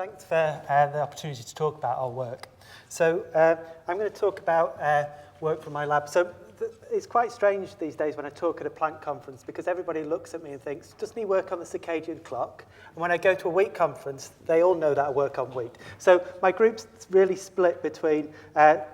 Thanks for the opportunity to talk about our work. So I'm going to talk about work from my lab. So it's quite strange these days when I talk at a plant conference because everybody looks at me and thinks, doesn't he work on the circadian clock? And when I go to a wheat conference, they all know that I work on wheat. So my group's really split between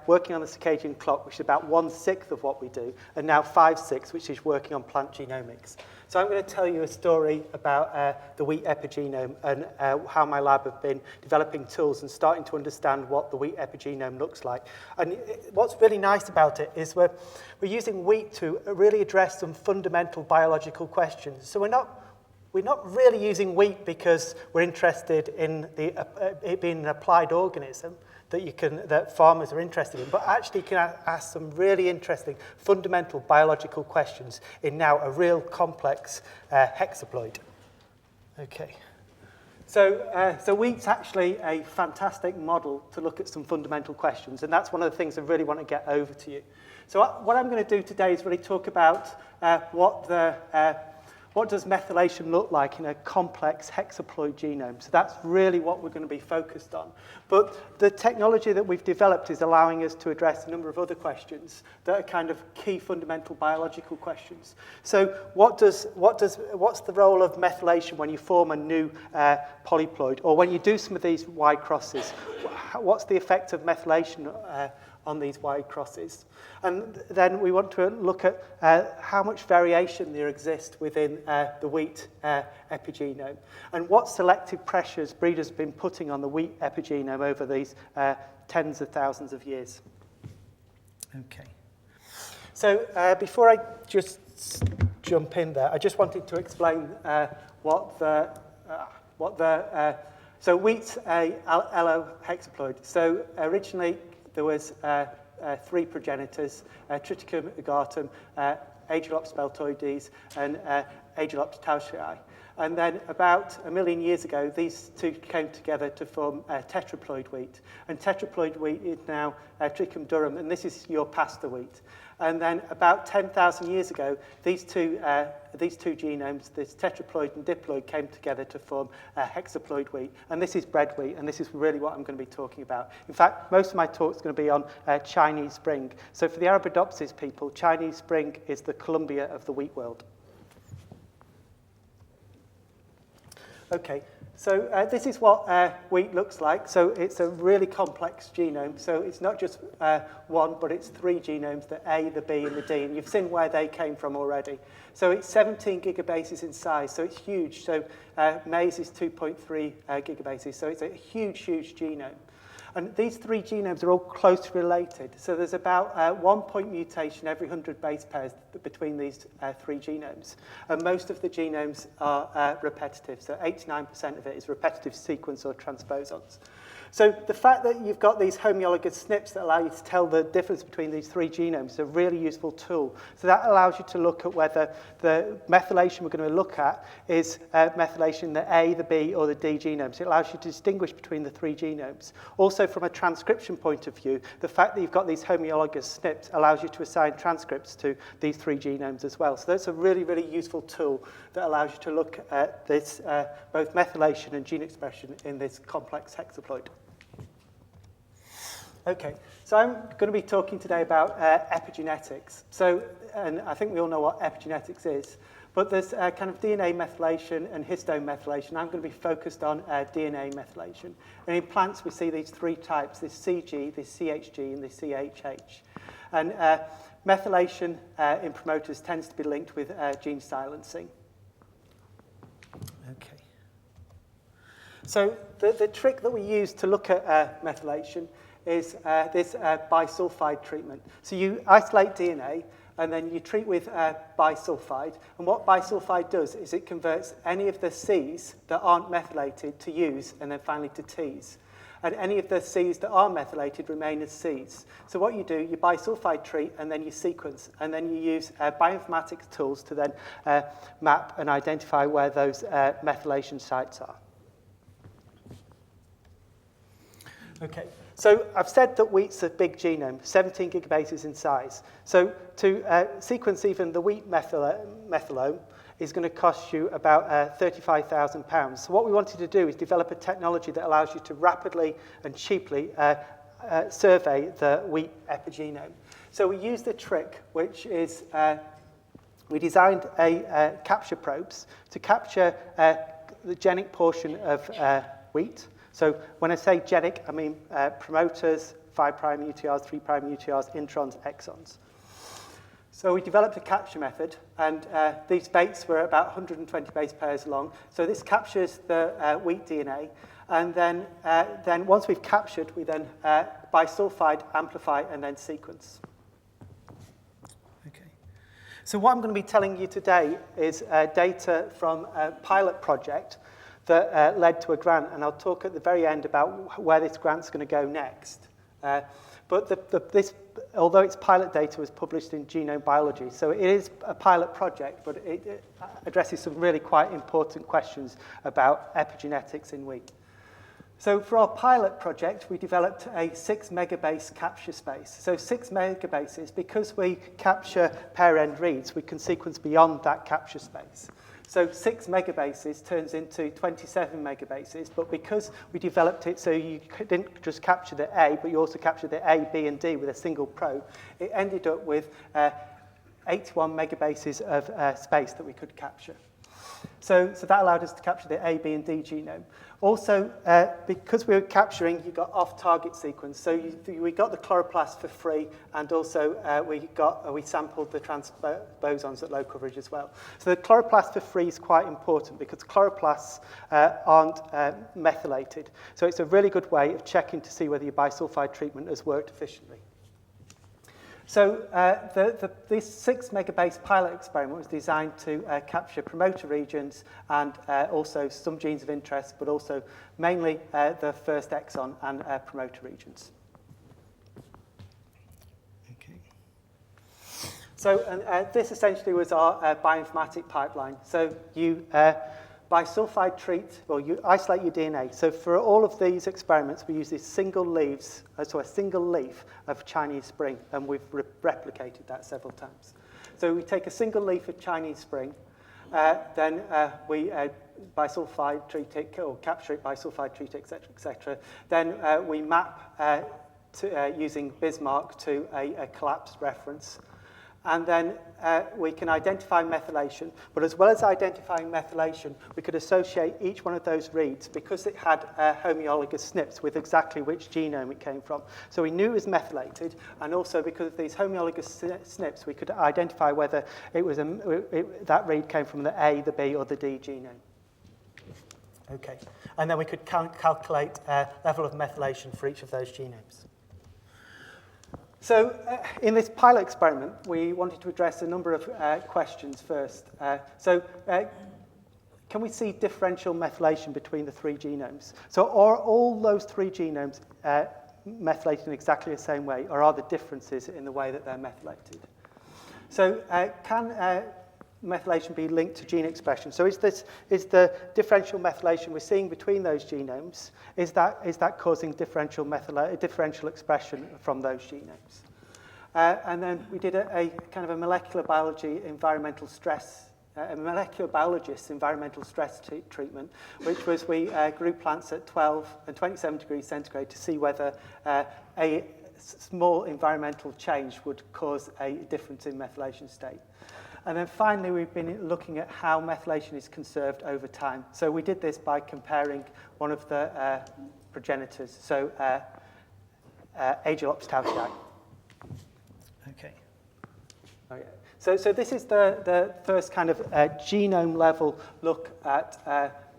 working on the circadian clock, which is about 1/6 of what we do, and now 5/6, which is working on plant genomics. So I'm going to tell you a story about the wheat epigenome and how my lab have been developing tools and starting to understand what the wheat epigenome looks like. And what's really nice about it is we're using wheat to really address some fundamental biological questions. So we're not really using wheat because we're interested in it being an applied organism that farmers are interested in, but actually can ask some really interesting fundamental biological questions in now a real complex hexaploid. Okay. So wheat's actually a fantastic model to look at some fundamental questions, and that's one of the things I really want to get over to you. So what I'm going to do today is really talk about what does methylation look like in a complex hexaploid genome? So that's really what we're going to be focused on. But the technology that we've developed is allowing us to address a number of other questions that are kind of key fundamental biological questions. So what's the role of methylation when you form a new polyploid, or when you do some of these Y crosses? What's the effect of methylation on these Y crosses? And then we want to look at how much variation there exists within the wheat epigenome, and what selective pressures breeders have been putting on the wheat epigenome over these tens of thousands of years. Okay. So before I just jump in there, I just wanted to explain so wheat's a allohexaploid. So originally there was 3 progenitors, Triticum agartum, Aegilops speltoides, and Aegilops tauschii. And then about 1 million years ago, these two came together to form tetraploid wheat. And tetraploid wheat is now Triticum durum, and this is your pasta wheat. And then about 10,000 years ago, these two genomes, this tetraploid and diploid, came together to form hexaploid wheat. And this is bread wheat, and this is really what I'm going to be talking about. In fact, most of my talk is going to be on Chinese spring. So for the Arabidopsis people, Chinese spring is the Columbia of the wheat world. Okay, so this is what wheat looks like. So it's a really complex genome. So it's not just one, but it's 3 genomes, the A, the B, and the D. And you've seen where they came from already. So it's 17 gigabases in size, so it's huge. So maize is 2.3 gigabases, so it's a huge, huge genome. And these 3 genomes are all closely related. So there's about 1 point mutation every 100 base pairs between these 3 genomes. And most of the genomes are repetitive. So 89% of it is repetitive sequence or transposons. So the fact that you've got these homologous SNPs that allow you to tell the difference between these 3 genomes is a really useful tool. So that allows you to look at whether the methylation we're going to look at is methylation in the A, the B, or the D genomes. It allows you to distinguish between the 3 genomes. Also, from a transcription point of view, the fact that you've got these homologous SNPs allows you to assign transcripts to these 3 genomes as well. So that's a really, really useful tool that allows you to look at this, both methylation and gene expression in this complex hexaploid. Okay, so I'm going to be talking today about epigenetics. So, and I think we all know what epigenetics is, but there's kind of DNA methylation and histone methylation. I'm going to be focused on DNA methylation. And in plants, we see these 3 types, this CG, this CHG, and this CHH. And methylation in promoters tends to be linked with gene silencing. Okay. So the trick that we use to look at methylation is this bisulphite treatment. So you isolate DNA, and then you treat with bisulphite. And what bisulphite does is it converts any of the Cs that aren't methylated to Us, and then finally to Ts. And any of the Cs that are methylated remain as Cs. So what you do, you bisulphite treat, and then you sequence, and then you use bioinformatics tools to then map and identify where those methylation sites are. Okay. So I've said that wheat's a big genome, 17 gigabases in size. So to sequence even the wheat methylome, is going to cost you about £35,000. So what we wanted to do is develop a technology that allows you to rapidly and cheaply survey the wheat epigenome. So we used a trick, which is we designed capture probes to capture the genic portion of wheat. So when I say genic, I mean promoters, 5' UTRs, 3' UTRs, introns, exons. So we developed a capture method, and these baits were about 120 base pairs long. So this captures the wheat DNA, and then once we've captured, we then bisulphide, amplify, and then sequence. Okay. So what I'm going to be telling you today is data from a pilot project that led to a grant, and I'll talk at the very end about where this grant's going to go next. But this, although it's pilot data, was published in Genome Biology, so it is a pilot project, but it addresses some really quite important questions about epigenetics in wheat. So for our pilot project, we developed a 6 megabase capture space. So 6 megabases, because we capture pair-end reads, we can sequence beyond that capture space. So 6 megabases turns into 27 megabases, but because we developed it so you didn't just capture the A, but you also captured the A, B, and D with a single probe, it ended up with 81 megabases of space that we could capture. So that allowed us to capture the A, B, and D genome. Also, because we were capturing, you got off-target sequence. So we got the chloroplast for free, and also we sampled the transposons at low coverage as well. So the chloroplast for free is quite important because chloroplasts aren't methylated. So it's a really good way of checking to see whether your bisulphide treatment has worked efficiently. So this 6 megabase pilot experiment was designed to capture promoter regions and also some genes of interest, but also mainly the first exon and promoter regions. Okay. So this essentially was our bioinformatic pipeline. So you bisulphide treat, well, you isolate your DNA. So for all of these experiments, we use these single leaves, so a single leaf of Chinese spring, and we've replicated that several times. So we take a single leaf of Chinese spring, then we bisulphide treat it, or capture it, bisulphide treat it, etc., etc. Then we map using Bismarck to a collapsed reference. And then we can identify methylation. But as well as identifying methylation, we could associate each one of those reads because it had homologous SNPs with exactly which genome it came from. So we knew it was methylated, and also because of these homologous SNPs, we could identify whether it was that read came from the A, the B, or the D genome. Okay. And then we could calculate level of methylation for each of those genomes. So in this pilot experiment, we wanted to address a number of questions first. Can we see differential methylation between the 3 genomes? So are all those 3 genomes methylated in exactly the same way, or are there differences in the way that they're methylated? So can methylation be linked to gene expression? So is the differential methylation we're seeing between those genomes, is that causing differential expression from those genomes? And then we did a kind of a molecular biology environmental stress, a molecular biologist environmental stress treatment, which was we grew plants at 12 and 27 degrees centigrade to see whether a small environmental change would cause a difference in methylation state. And then finally, we've been looking at how methylation is conserved over time. So we did this by comparing one of the progenitors, so Aegilops tauschii. Okay. Oh, yeah. So this is the first kind of genome level look at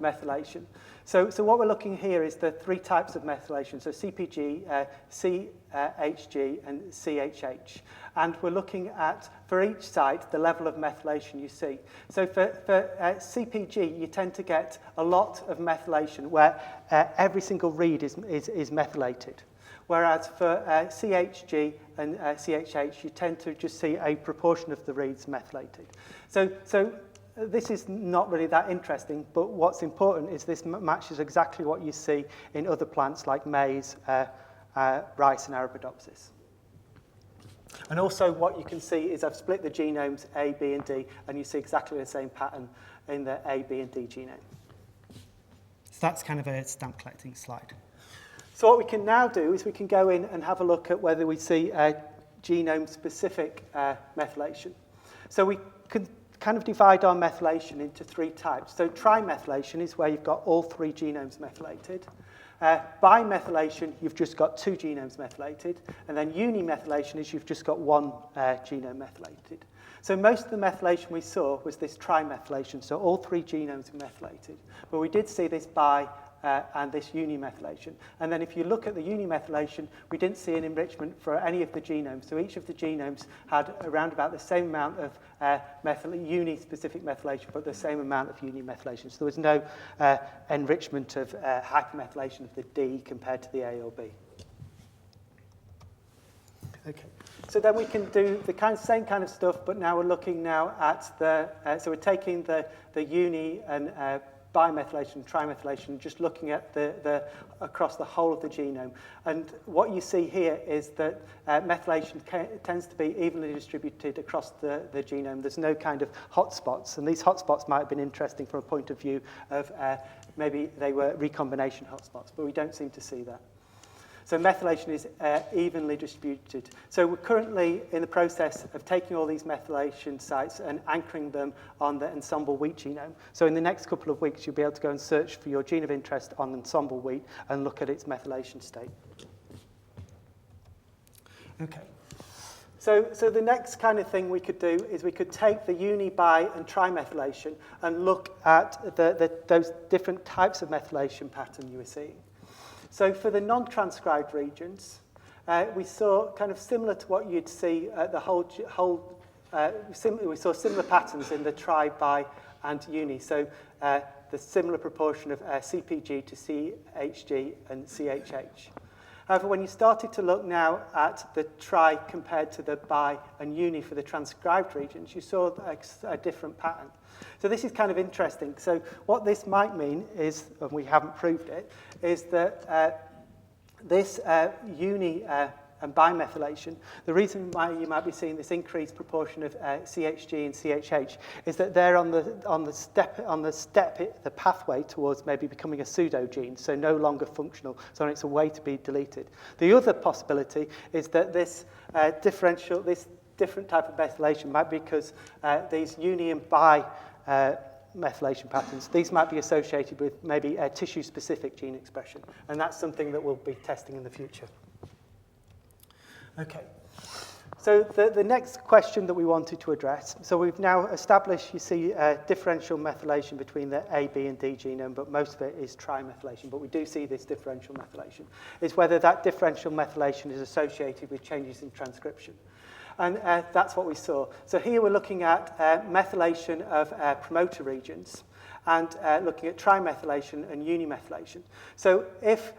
methylation. So what we're looking here is the 3 types of methylation, so CPG, CHG, and CHH. And we're looking at, for each site, the level of methylation you see. So for CPG, you tend to get a lot of methylation where every single read is methylated. Whereas for CHG and CHH, you tend to just see a proportion of the reads methylated. So this is not really that interesting, but what's important is this matches exactly what you see in other plants like maize, rice, and Arabidopsis. And also what you can see is I've split the genomes A, B, and D, and you see exactly the same pattern in the A, B, and D genome. So that's kind of a stamp collecting slide. So what we can now do is we can go in and have a look at whether we see genome-specific methylation. So we can kind of divide our methylation into 3 types. So trimethylation is where you've got all 3 genomes methylated. Bimethylation, you've just got 2 genomes methylated. And then unimethylation is you've just got 1 genome methylated. So most of the methylation we saw was this trimethylation, so all 3 genomes were methylated. But we did see this and this unimethylation. And then if you look at the unimethylation, we didn't see an enrichment for any of the genomes. So each of the genomes had around about the same amount of uni-specific methylation, but the same amount of unimethylation. So there was no enrichment of hypermethylation of the D compared to the A or B. Okay. So then we can do the same kind of stuff, but now we're looking now at so we're taking the uni and bimethylation, trimethylation, just looking at across the whole of the genome. And what you see here is that methylation tends to be evenly distributed across the genome. There's no kind of hotspots, and these hotspots might have been interesting from a point of view of maybe they were recombination hotspots, but we don't seem to see that. So methylation is evenly distributed. So we're currently in the process of taking all these methylation sites and anchoring them on the ensemble wheat genome. So in the next couple of weeks, you'll be able to go and search for your gene of interest on ensemble wheat and look at its methylation state. Okay. So the next kind of thing we could do is we could take the uni, bi, and trimethylation and look at those different types of methylation pattern you were seeing. So for the non-transcribed regions, we saw kind of similar to what you'd see at the we saw similar patterns in the tri, bi, and uni. So the similar proportion of CPG to CHG and CHH. However, when you started to look now at the tri compared to the bi and uni for the transcribed regions, you saw a different pattern. So this is kind of interesting. So what this might mean is, and we haven't proved it, is that this uni and bimethylation, the reason why you might be seeing this increased proportion of CHG and CHH is that they're on the pathway towards maybe becoming a pseudogene, so no longer functional, so on its way to be deleted. The other possibility is that this different type of methylation might be because these uni and bi methylation patterns, these might be associated with maybe a tissue-specific gene expression, and that's something that we'll be testing in the future. Okay, so the next question that we wanted to address, so we've now established, you see, differential methylation between the A, B, and D genome, but most of it is trimethylation, but we do see this differential methylation, is whether that differential methylation is associated with changes in transcription. And that's what we saw. So here we're looking at methylation of promoter regions and looking at trimethylation and unimethylation. So if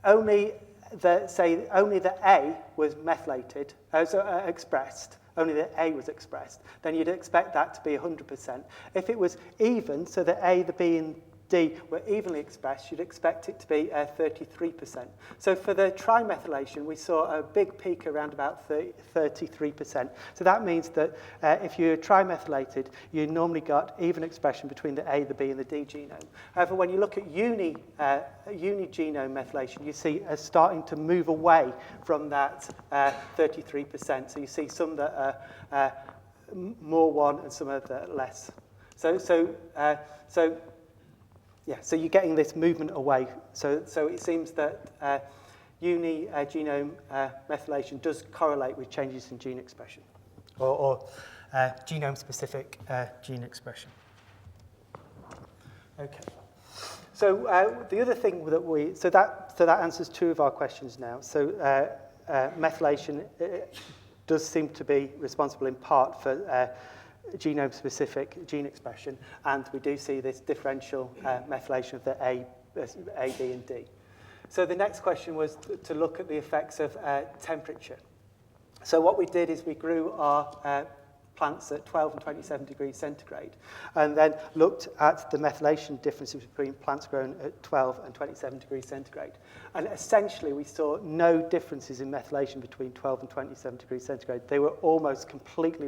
only the A was methylated, expressed, only the A was expressed, then you'd expect that to be 100%. If it was even, so the A, the B, and D were evenly expressed, you'd expect it to be 33%. So for the trimethylation, we saw a big peak around about 33%. So that means that if you're trimethylated, you normally got even expression between the A, the B, and the D genome. However, when you look at uni genome methylation, you see starting to move away from that 33%. So you see some that are more one and some that are less. So you're getting this movement away. So it seems that genome methylation does correlate with changes in gene expression, or genome-specific gene expression. Okay. So the other thing that so that answers 2 of our questions now. So methylation does seem to be responsible in part for genome-specific gene expression, and we do see this differential methylation of the A, B, and D. So the next question was to look at the effects of temperature. So what we did is we grew our plants at 12 and 27 degrees centigrade, and then looked at the methylation differences between plants grown at 12 and 27 degrees centigrade. And essentially, we saw no differences in methylation between 12 and 27 degrees centigrade. They were almost completely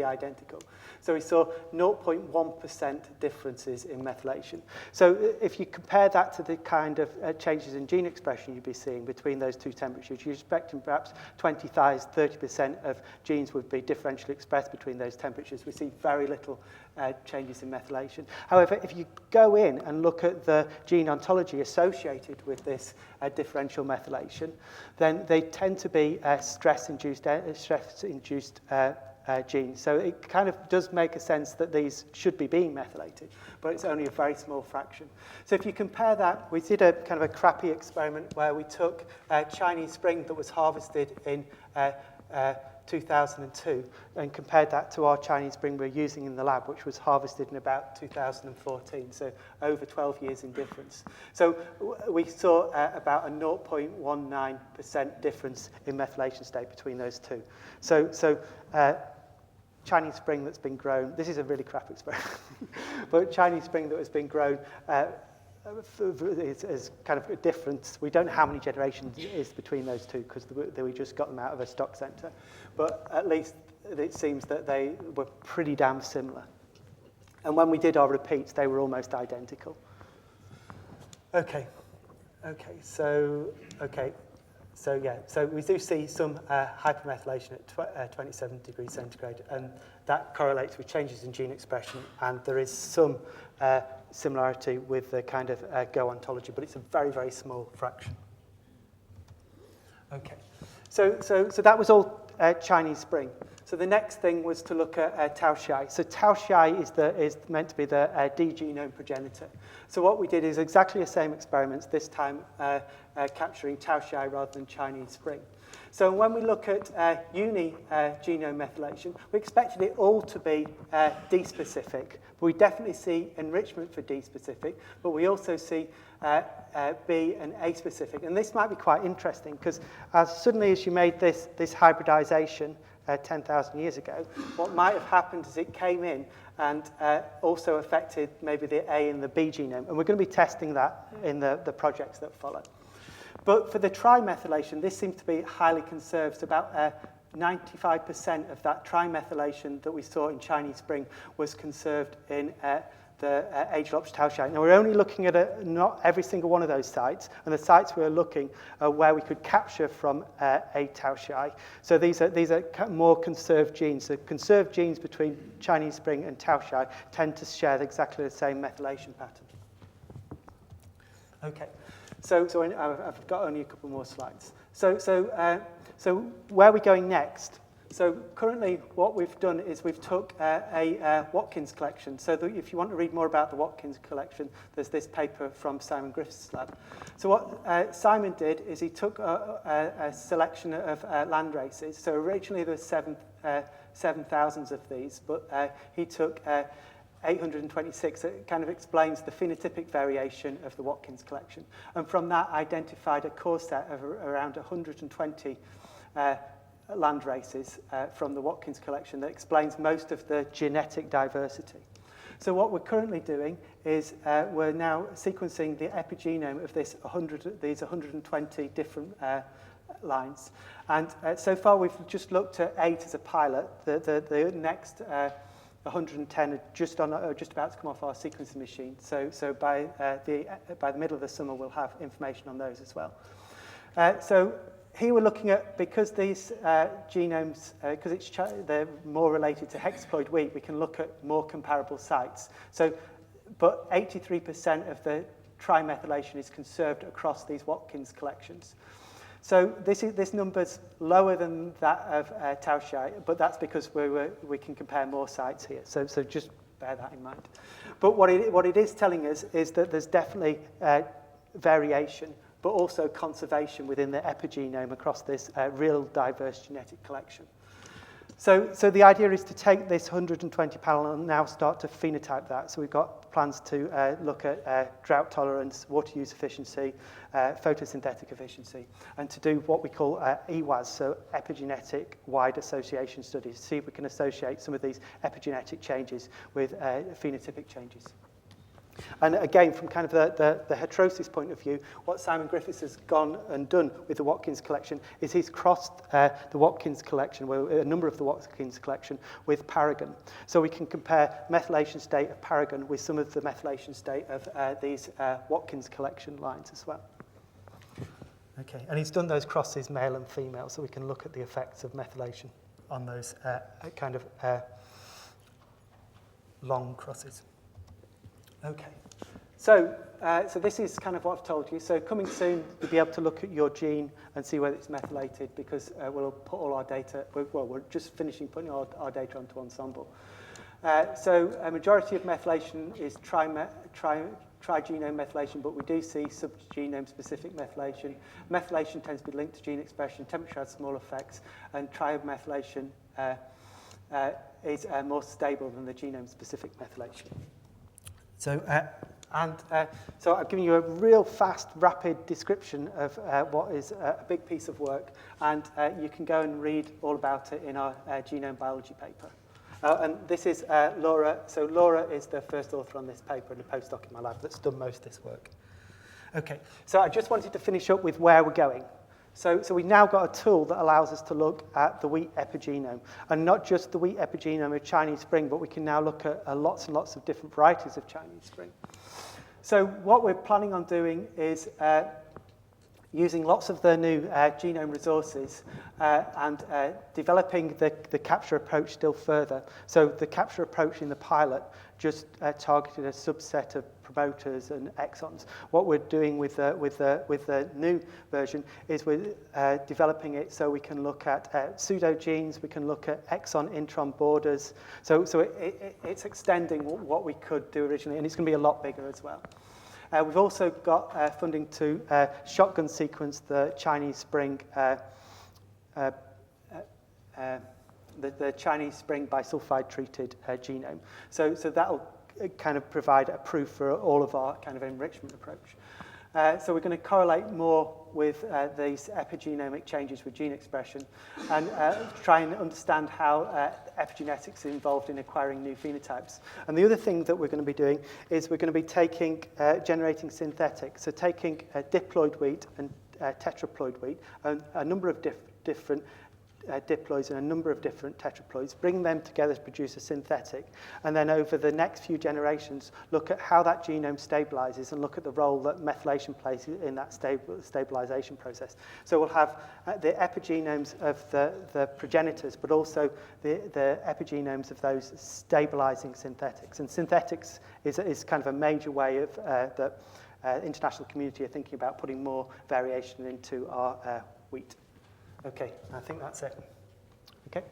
identical. So we saw 0.1% differences in methylation. So if you compare that to the kind of changes in gene expression you'd be seeing between those two temperatures, you're expecting perhaps 30% of genes would be differentially expressed between those temperatures. We see very little changes in methylation. However, if you go in and look at the gene ontology associated with this differential methylation, then they tend to be stress-induced genes. So it kind of does make a sense that these should be being methylated, but it's only a very small fraction. So if you compare that, we did a kind of a crappy experiment where we took Chinese spring that was harvested in 2002 and compared that to our Chinese spring we're using in the lab, which was harvested in about 2014, so over 12 years in difference. So we saw about a 0.19% difference in methylation state between those two. So Chinese spring that's been grown, this is a really crap experiment, but Chinese spring that has been grown is kind of a difference. We don't know how many generations it is between those two because we just got them out of a stock centre. But at least it seems that they were pretty damn similar. And when we did our repeats, they were almost identical. So we do see some hypermethylation at 27 degrees centigrade, and that correlates with changes in gene expression, and there is some similarity with the kind of Go ontology, but it's a very, very small fraction. Okay, so that was all Chinese spring. So the next thing was to look at tauschii. So tauschii is meant to be the D-genome progenitor. So what we did is exactly the same experiments, this time capturing tauschii rather than Chinese spring. So when we look at uni-genome methylation, we expected it all to be D-specific. But we definitely see enrichment for D-specific, but we also see B and A-specific. And this might be quite interesting because as suddenly as you made this hybridization 10,000 years ago, what might have happened is it came in and also affected maybe the A and the B genome. And we're going to be testing that in the projects that follow. But for the trimethylation, this seems to be highly conserved. So about 95% of that trimethylation that we saw in Chinese spring was conserved in the Aegilops tauschii. Now, we're only looking at not every single one of those sites, and the sites we're looking are where we could capture from a tauschii. So these are more conserved genes. The conserved genes between Chinese spring and tauschii tend to share exactly the same methylation pattern. Okay, so I've got only a couple more slides. So where are we going next? So currently what we've done is we've took a Watkins collection. So if you want to read more about the Watkins collection, there's this paper from Simon Griffiths' lab. So what Simon did is he took a selection of land races. So originally there were 7,000 of these, but he took 826. It kind of explains the phenotypic variation of the Watkins collection. And from that identified a core set of around 120 land races from the Watkins collection that explains most of the genetic diversity. So what we're currently doing is we're now sequencing the epigenome of these 120 different lines. And so far we've just looked at 8 as a pilot. The next 110 are just about to come off our sequencing machine. So by the middle of the summer we'll have information on those as well. So here we're looking at, because these genomes, because they're more related to hexaploid wheat, we can look at more comparable sites. So, but 83% of the trimethylation is conserved across these Watkins collections. So this number's lower than that of tauschii, but that's because we can compare more sites here. So just bear that in mind. But what it is telling us is that there's definitely variation, but also conservation within the epigenome across this real diverse genetic collection. So the idea is to take this 120 panel and now start to phenotype that. So we've got plans to look at drought tolerance, water use efficiency, photosynthetic efficiency, and to do what we call EWAS, so epigenetic wide association studies, to see if we can associate some of these epigenetic changes with phenotypic changes. And again, from kind of the heterosis point of view, what Simon Griffiths has gone and done with the Watkins collection is he's crossed the Watkins collection, well, a number of the Watkins collection, with Paragon. So we can compare methylation state of Paragon with some of the methylation state of these Watkins collection lines as well. Okay, and he's done those crosses, male and female, so we can look at the effects of methylation on those kind of long crosses. Okay, so this is kind of what I've told you. So coming soon, you'll be able to look at your gene and see whether it's methylated, because we'll put all our data, we're just finishing putting our data onto Ensemble. So a majority of methylation is trigenome methylation, but we do see sub-genome specific methylation. Methylation tends to be linked to gene expression, temperature has small effects, and triomethylation is more stable than the genome specific methylation. So, so I've given you a real fast, rapid description of what is a big piece of work, and you can go and read all about it in our genome biology paper. And this is Laura. So Laura is the first author on this paper and a postdoc in my lab that's done most of this work. Okay, so I just wanted to finish up with where we're going. So we've now got a tool that allows us to look at the wheat epigenome, and not just the wheat epigenome of Chinese spring, but we can now look at lots and lots of different varieties of Chinese spring. So what we're planning on doing is using lots of the new genome resources and developing the capture approach still further. So the capture approach in the pilot just targeted a subset of promoters and exons. What we're doing with the new version is we're developing it so we can look at pseudogenes, we can look at exon intron borders. So it's extending what we could do originally, and it's going to be a lot bigger as well. We've also got funding to shotgun sequence the Chinese spring the Chinese spring bisulphite treated genome. So that'll kind of provide a proof for all of our kind of enrichment approach. So we're going to correlate more with these epigenomic changes with gene expression and try and understand how epigenetics is involved in acquiring new phenotypes. And the other thing that we're going to be doing is we're going to be generating synthetics. So taking diploid wheat and tetraploid wheat, and a number of different diploids and a number of different tetraploids, bring them together to produce a synthetic, and then over the next few generations look at how that genome stabilizes and look at the role that methylation plays in that stabilization process. So we'll have the epigenomes of the progenitors, but also the epigenomes of those stabilizing synthetics. And synthetics is kind of a major way of the international community are thinking about putting more variation into our wheat. Okay, I think that's it. Okay.